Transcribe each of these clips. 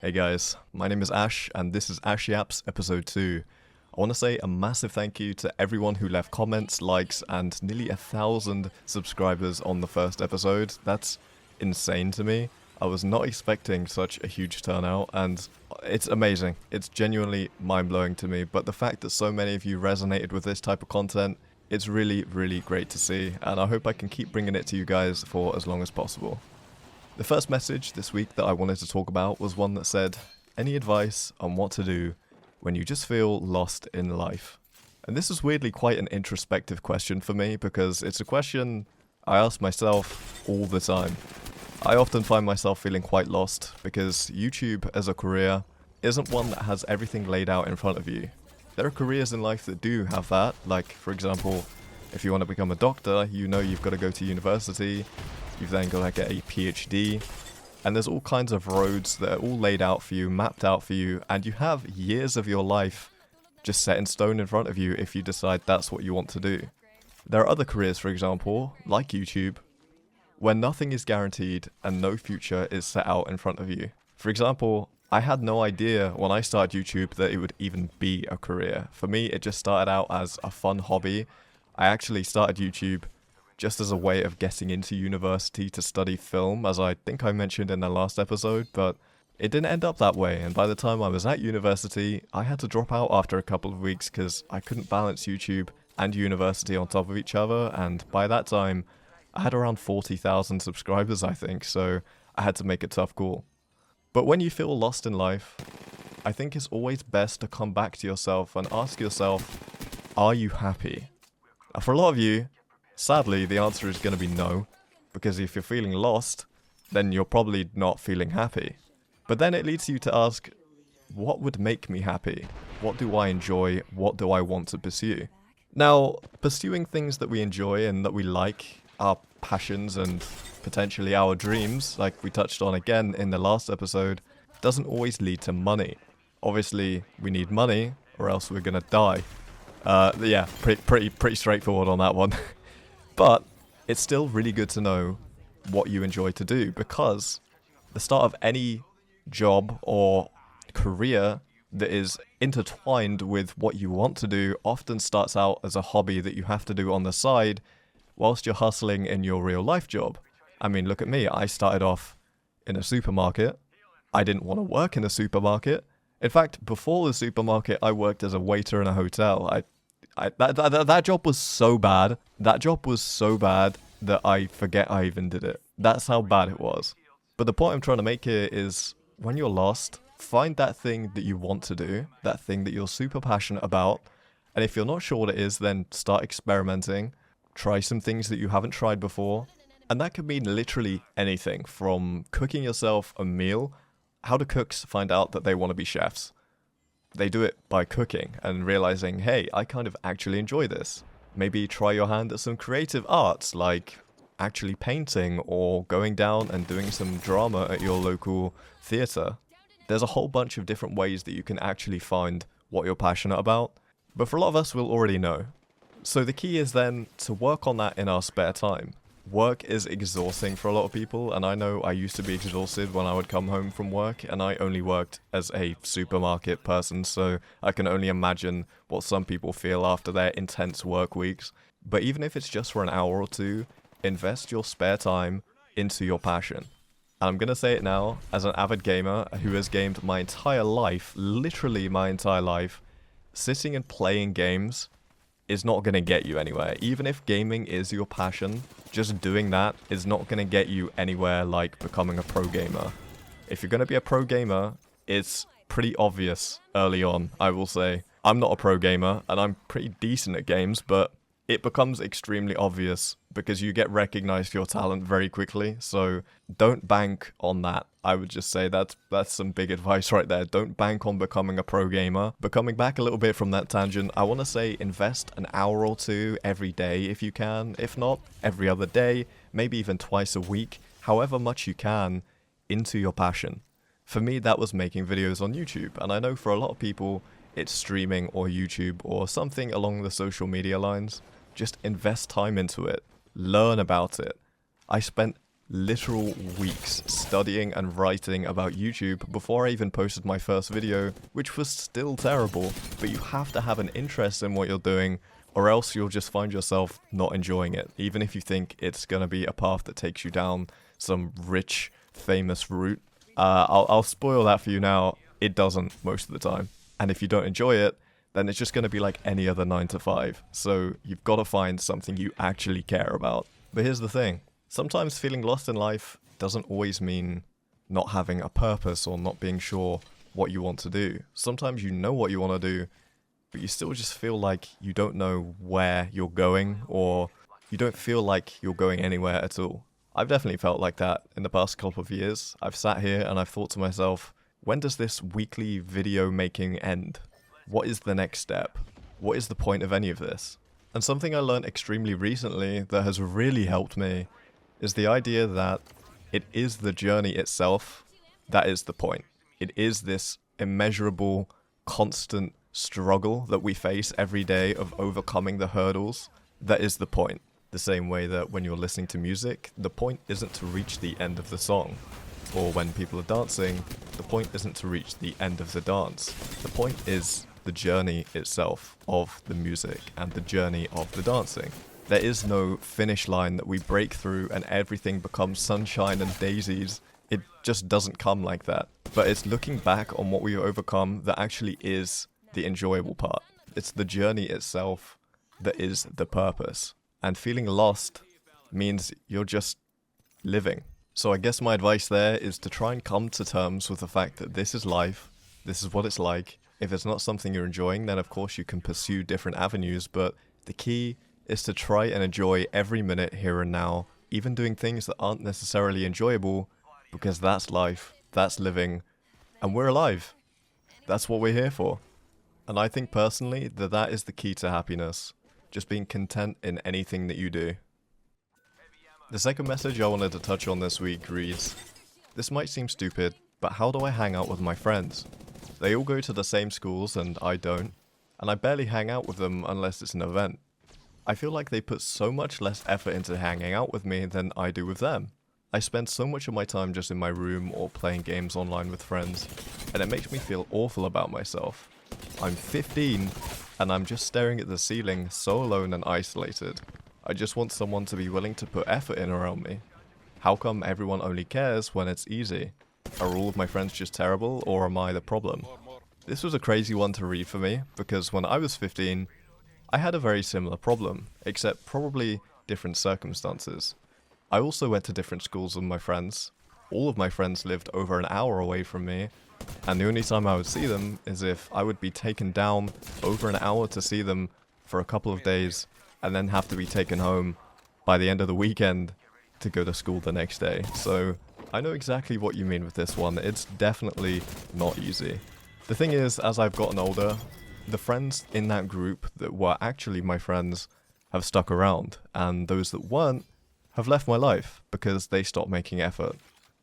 Hey guys, my name is Ash, and this is Ash Yaps episode 2. I want to say a massive thank you to everyone who left comments, likes, and nearly 1,000 subscribers on the first episode. That's insane to me. I was not expecting such a huge turnout, and it's amazing. It's genuinely mind-blowing to me, but the fact that so many of you resonated with this type of content, it's really, really great to see, and I hope I can keep bringing it to you guys for as long as possible. The first message this week that I wanted to talk about was one that said, any advice on what to do when you just feel lost in life? And this is weirdly quite an introspective question for me because it's a question I ask myself all the time. I often find myself feeling quite lost because YouTube as a career isn't one that has everything laid out in front of you. There are careers in life that do have that, like for example, if you want to become a doctor, you know you've got to go to university. You've then got to get a PhD, and there's all kinds of roads that are all laid out for you, mapped out for you, and you have years of your life just set in stone in front of you if you decide that's what you want to do. There are other careers, for example, like YouTube, where nothing is guaranteed and no future is set out in front of you. For example, I had no idea when I started YouTube that it would even be a career. For me, it just started out as a fun hobby. I actually started YouTube just as a way of getting into university to study film, as I think I mentioned in the last episode, but it didn't end up that way, and by the time I was at university, I had to drop out after a couple of weeks because I couldn't balance YouTube and university on top of each other, and by that time, I had around 40,000 subscribers, I think, so I had to make a tough call. But when you feel lost in life, I think it's always best to come back to yourself and ask yourself, are you happy? Now, for a lot of you, sadly, the answer is going to be no, because if you're feeling lost, then you're probably not feeling happy. But then it leads you to ask, what would make me happy? What do I enjoy? What do I want to pursue? Now, pursuing things that we enjoy and that we like, our passions and potentially our dreams, like we touched on again in the last episode, doesn't always lead to money. Obviously, we need money, or else we're going to die. Yeah, pretty straightforward on that one. But it's still really good to know what you enjoy to do, because the start of any job or career that is intertwined with what you want to do often starts out as a hobby that you have to do on the side whilst you're hustling in your real life job. I mean, look at me. I started off in a supermarket. I didn't want to work in a supermarket. In fact, before the supermarket, I worked as a waiter in a hotel. That job was so bad. That job was so bad that I forget I even did it. That's how bad it was. But the point I'm trying to make here is, when you're lost, find that thing that you want to do, that thing that you're super passionate about, and if you're not sure what it is, then start experimenting. Try some things that you haven't tried before, and that could mean literally anything, from cooking yourself a meal. How do cooks find out that they want to be chefs? They do it by cooking and realizing, hey, I kind of actually enjoy this. Maybe try your hand at some creative arts, like actually painting or going down and doing some drama at your local theatre. There's a whole bunch of different ways that you can actually find what you're passionate about, but for a lot of us, we'll already know. So the key is then to work on that in our spare time. Work is exhausting for a lot of people, and I know I used to be exhausted when I would come home from work, and I only worked as a supermarket person, so I can only imagine what some people feel after their intense work weeks. But even if it's just for an hour or two, invest your spare time into your passion. And I'm going to say it now, as an avid gamer who has gamed my entire life, literally my entire life, sitting and playing games is not going to get you anywhere. Even if gaming is your passion, just doing that is not going to get you anywhere like becoming a pro gamer. If you're going to be a pro gamer, it's pretty obvious early on, I will say. I'm not a pro gamer, and I'm pretty decent at games, but it becomes extremely obvious because you get recognized for your talent very quickly, so don't bank on that. I would just say that's some big advice right there. Don't bank on becoming a pro gamer. But coming back a little bit from that tangent, I want to say invest an hour or two every day if you can. If not, every other day, maybe even twice a week, however much you can, into your passion. For me, that was making videos on YouTube, and I know for a lot of people, it's streaming or YouTube or something along the social media lines. Just invest time into it. Learn about it. I spent literal weeks studying and writing about YouTube before I even posted my first video, which was still terrible, but you have to have an interest in what you're doing, or else you'll just find yourself not enjoying it, even if you think it's gonna be a path that takes you down some rich, famous route. I'll spoil that for you now, it doesn't most of the time. And if you don't enjoy it, then it's just gonna be like any other 9 to 5. So you've gotta find something you actually care about. But here's the thing. Sometimes feeling lost in life doesn't always mean not having a purpose or not being sure what you want to do. Sometimes you know what you want to do, but you still just feel like you don't know where you're going, or you don't feel like you're going anywhere at all. I've definitely felt like that in the past couple of years. I've sat here and I've thought to myself, when does this weekly video making end? What is the next step? What is the point of any of this? And something I learned extremely recently that has really helped me is the idea that it is the journey itself that is the point. It is this immeasurable, constant struggle that we face every day of overcoming the hurdles that is the point. The same way that when you're listening to music, the point isn't to reach the end of the song. Or when people are dancing, the point isn't to reach the end of the dance. The point is the journey itself of the music and the journey of the dancing. There is no finish line that we break through and everything becomes sunshine and daisies. It just doesn't come like that. But it's looking back on what we've overcome that actually is the enjoyable part. It's the journey itself that is the purpose. And feeling lost means you're just living. So I guess my advice there is to try and come to terms with the fact that this is life. This is what it's like. If it's not something you're enjoying, then of course you can pursue different avenues. But the key is to try and enjoy every minute here and now, even doing things that aren't necessarily enjoyable, because that's life, that's living, and we're alive. That's what we're here for. And I think personally that that is the key to happiness, just being content in anything that you do. The second message I wanted to touch on this week reads, "This might seem stupid, but how do I hang out with my friends? They all go to the same schools and I don't, and I barely hang out with them unless it's an event. I feel like they put so much less effort into hanging out with me than I do with them. I spend so much of my time just in my room or playing games online with friends, and it makes me feel awful about myself. I'm 15, and I'm just staring at the ceiling so alone and isolated. I just want someone to be willing to put effort in around me. How come everyone only cares when it's easy? Are all of my friends just terrible, or am I the problem?" This was a crazy one to read for me, because when I was 15, I had a very similar problem, except probably different circumstances. I also went to different schools with my friends. All of my friends lived over an hour away from me, and the only time I would see them is if I would be taken down over an hour to see them for a couple of days, and then have to be taken home by the end of the weekend to go to school the next day. So I know exactly what you mean with this one. It's definitely not easy. The thing is, as I've gotten older, the friends in that group that were actually my friends have stuck around, and those that weren't have left my life because they stopped making effort.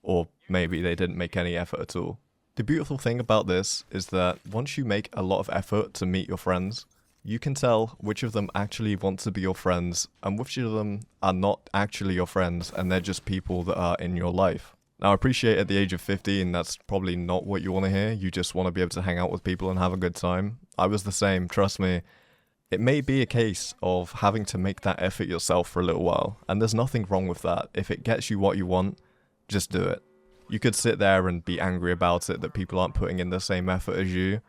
Or maybe they didn't make any effort at all. The beautiful thing about this is that once you make a lot of effort to meet your friends, you can tell which of them actually want to be your friends and which of them are not actually your friends and they're just people that are in your life. Now, I appreciate at the age of 15, that's probably not what you want to hear. You just want to be able to hang out with people and have a good time. I was the same, trust me. It may be a case of having to make that effort yourself for a little while, and there's nothing wrong with that. If it gets you what you want, just do it. You could sit there and be angry about it that people aren't putting in the same effort as you,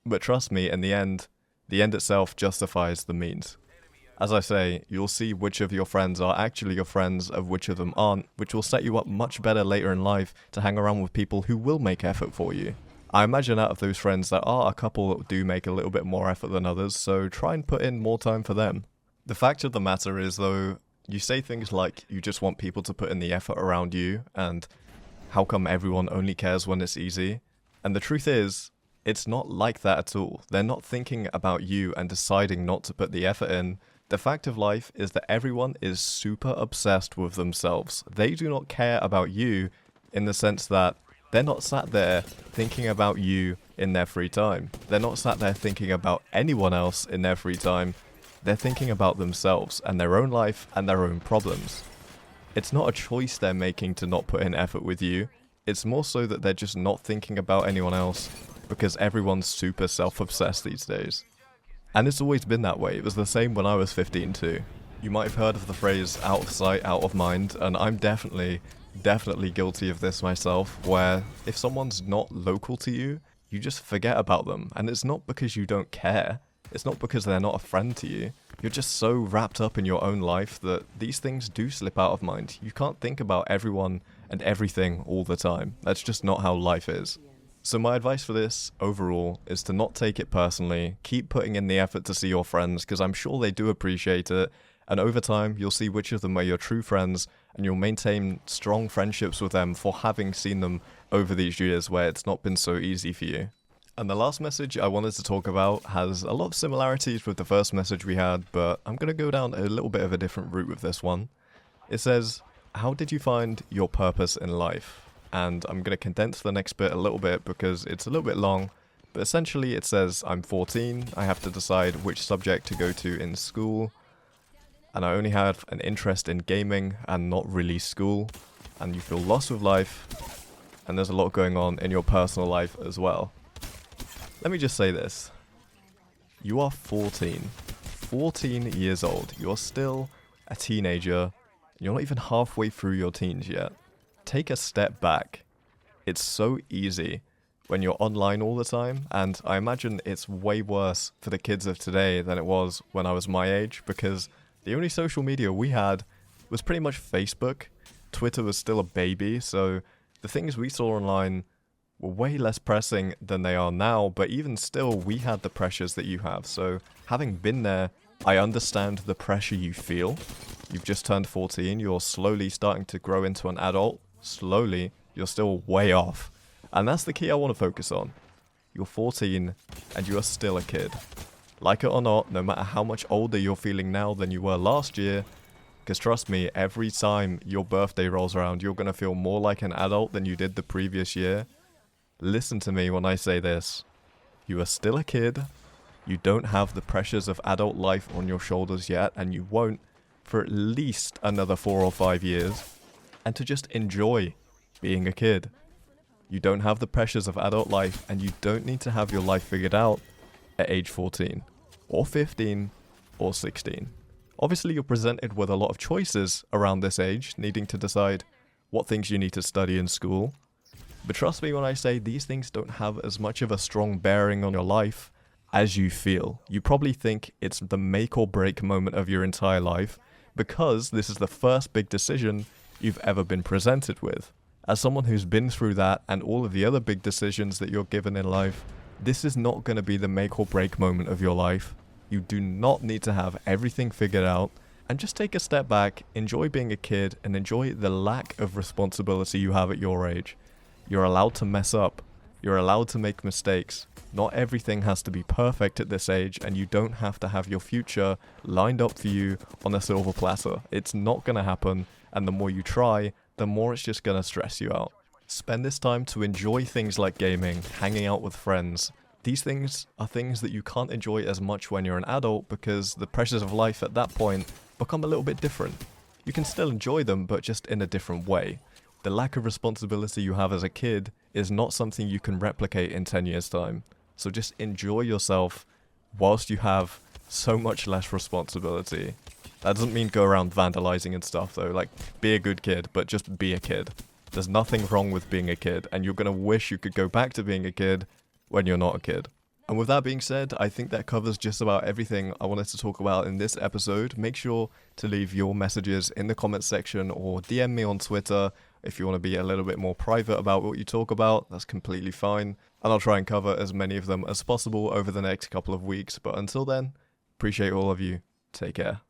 but trust me, in the end itself justifies the means. As I say, you'll see which of your friends are actually your friends of which of them aren't, which will set you up much better later in life to hang around with people who will make effort for you. I imagine out of those friends there are a couple that do make a little bit more effort than others, so try and put in more time for them. The fact of the matter is though, you say things like you just want people to put in the effort around you, and how come everyone only cares when it's easy? And the truth is, it's not like that at all. They're not thinking about you and deciding not to put the effort in. The fact of life is that everyone is super obsessed with themselves. They do not care about you in the sense that they're not sat there thinking about you in their free time. They're not sat there thinking about anyone else in their free time. They're thinking about themselves and their own life and their own problems. It's not a choice they're making to not put in effort with you. It's more so that they're just not thinking about anyone else because everyone's super self-obsessed these days. And it's always been that way. It was the same when I was 15 too. You might have heard of the phrase out of sight, out of mind, and I'm definitely guilty of this myself, where if someone's not local to you, you just forget about them. And it's not because you don't care. It's not because they're not a friend to you. You're just so wrapped up in your own life that these things do slip out of mind. You can't think about everyone and everything all the time. That's just not how life is. So my advice for this, overall, is to not take it personally. Keep putting in the effort to see your friends, because I'm sure they do appreciate it. And over time, you'll see which of them are your true friends, and you'll maintain strong friendships with them for having seen them over these years where it's not been so easy for you. And the last message I wanted to talk about has a lot of similarities with the first message we had, but I'm going to go down a little bit of a different route with this one. It says, how did you find your purpose in life? And I'm going to condense the next bit a little bit because it's a little bit long, but essentially it says I'm 14, I have to decide which subject to go to in school, and I only have an interest in gaming and not really school, and you feel lost with life, and there's a lot going on in your personal life as well. Let me just say this. You are 14 years old. You're still a teenager. You're not even halfway through your teens yet. Take a step back. It's so easy when you're online all the time, and I imagine it's way worse for the kids of today than it was when I was my age, because the only social media we had was pretty much Facebook. Twitter was still a baby, so the things we saw online were way less pressing than they are now, but even still, we had the pressures that you have. So having been there, I understand the pressure you feel. You've just turned 14, you're slowly starting to grow into an adult. Slowly, you're still way off. And that's the key I want to focus on. You're 14, and you are still a kid. Like it or not, no matter how much older you're feeling now than you were last year, because trust me, every time your birthday rolls around, you're going to feel more like an adult than you did the previous year. Listen to me when I say this. You are still a kid. You don't have the pressures of adult life on your shoulders yet, and you won't for at least another 4 or 5 years. And to just enjoy being a kid. You don't have the pressures of adult life, and you don't need to have your life figured out at age 14, or 15, or 16. Obviously, you're presented with a lot of choices around this age, needing to decide what things you need to study in school. But trust me when I say these things don't have as much of a strong bearing on your life as you feel. You probably think it's the make or break moment of your entire life because this is the first big decision you've ever been presented with. As someone who's been through that and all of the other big decisions that you're given in life, this is not going to be the make or break moment of your life. You do not need to have everything figured out, and just take a step back, enjoy being a kid, and enjoy the lack of responsibility you have at your age. You're allowed to mess up. You're allowed to make mistakes. Not everything has to be perfect at this age, and you don't have to have your future lined up for you on a silver platter. It's not going to happen, and the more you try, the more it's just going to stress you out. Spend this time to enjoy things like gaming, hanging out with friends. These things are things that you can't enjoy as much when you're an adult because the pressures of life at that point become a little bit different. You can still enjoy them, but just in a different way. The lack of responsibility you have as a kid is not something you can replicate in 10 years' time. So just enjoy yourself whilst you have so much less responsibility. That doesn't mean go around vandalizing and stuff though, like be a good kid, but just be a kid. There's nothing wrong with being a kid, and you're gonna wish you could go back to being a kid when you're not a kid. And with that being said, I think that covers just about everything I wanted to talk about in this episode. Make sure to leave your messages in the comments section or DM me on Twitter if you want to be a little bit more private about what you talk about. That's completely fine. And I'll try and cover as many of them as possible over the next couple of weeks. But until then, appreciate all of you. Take care.